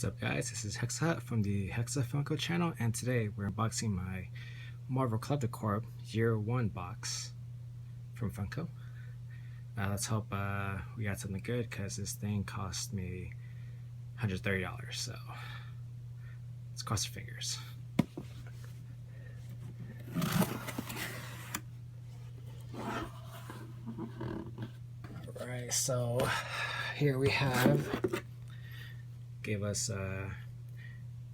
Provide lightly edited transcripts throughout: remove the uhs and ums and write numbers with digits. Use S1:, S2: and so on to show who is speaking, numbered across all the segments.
S1: What's up guys, this is Hexa from the Hexa Funko channel, and today we're unboxing my Marvel Collector Corp Year 1 box from Funko. Let's hope we got something good, because this thing cost me $130, so let's cross our fingers. Alright, so here we have, gave us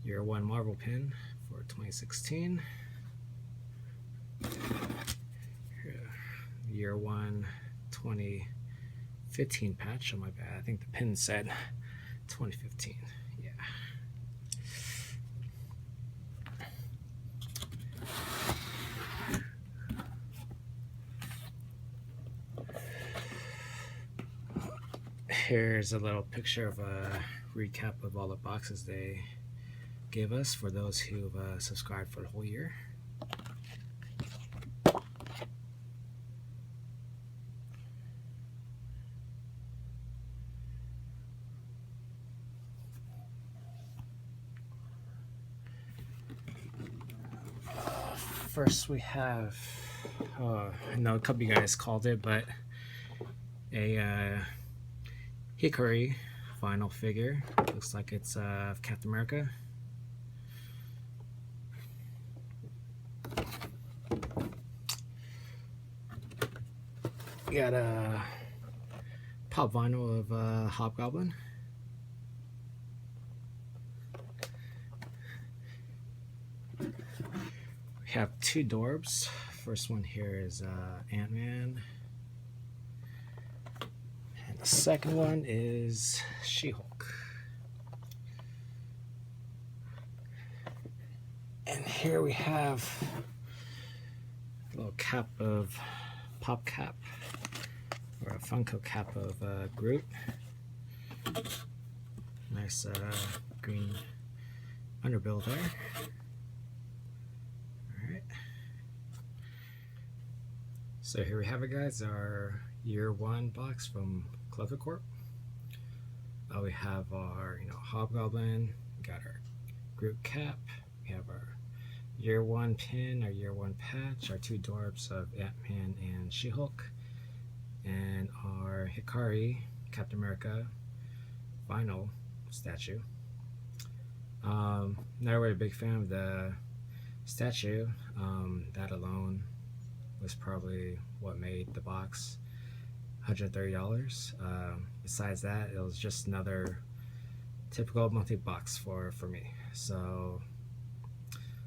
S1: Year 1 Marvel pin for 2016. Year 1 2015 patch. Oh my bad, I think the pin said 2015. Yeah. Here's a little picture of a recap of all the boxes they gave us for those who've subscribed for the whole year. First we have, I know a couple of you guys called it, but a Hickory vinyl figure. Looks like it's Captain America. We got a pop vinyl of Hobgoblin. We have two Dorbs. First one here is Ant-Man. And the second one is She-Hulk. And here we have a little cap of pop cap, or a Funko cap of Groot. Nice green underbill there. Alright. So here we have it guys, our Year 1 box from Collector Corp. We have our Hobgoblin, we got our Groot cap, we have our Year 1 pin, our Year 1 patch, our two Dorbs of Ant-Man and She-Hulk, and our Hikari Captain America vinyl statue. Not really a big fan of the statue. That alone was probably what made the box $130. Besides that, it was just another typical monthly box for me. So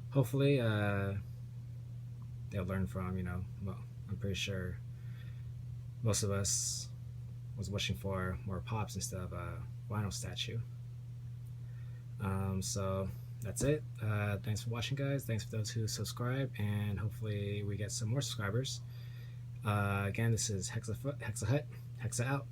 S1: hopefully they'll learn from, well, I'm pretty sure most of us was wishing for more pops instead of a vinyl statue. So that's it. Thanks for watching guys. Thanks for those who subscribe, and hopefully we get some more subscribers. Again, this is Hexa Hut. Hexa out.